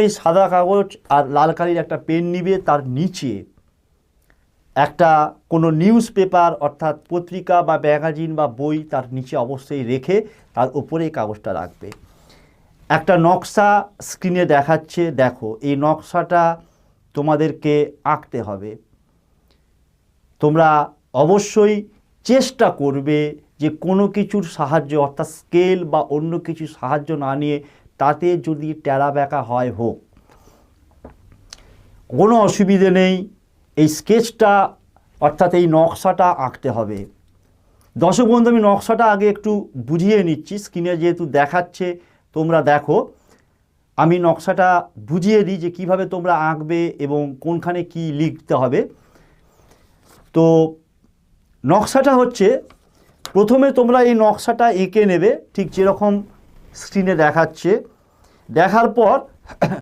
এই সাদা কাগজ আর লাল কালির একটা পেন নিবে, তার নিচে একটা কোনো নিউজ পেপার অর্থাৎ পত্রিকা বা ম্যাগাজিন বা বই তার নিচে অবশ্যই রেখে তার উপরে এই কাগজটা রাখবে। একটা নকশা স্ক্রিনে দেখাচ্ছে, দেখো এই নকশাটা তোমাদেরকে আঁকতে হবে। তোমরা অবশ্যই চেষ্টা করবে যে কোনো কিছুর সাহায্য অর্থাৎ স্কেল বা অন্য কিছুর সাহায্য না নিয়ে তাতে যদি টেরা বেঁকা হয় হোক, কোনো অসুবিধে নেই। এই স্কেচটা অর্থাৎ এই নকশাটা আঁকতে হবে। দর্শক বন্ধু, আমি নকশাটা আগে একটু বুঝিয়ে নিচ্ছি, স্ক্রিনে যেহেতু দেখাচ্ছে তোমরা দেখো। আমি নকশাটা বুঝিয়ে দিই যে কিভাবে তোমরা আঁকবে এবং কোনখানে কি লিখতে হবে। তো নকশাটা হচ্ছে, প্রথমে তোমরা এই নকশাটা এঁকে নেবে ঠিক যেরকম স্ক্রিনে দেখাচ্ছে। দেখার পর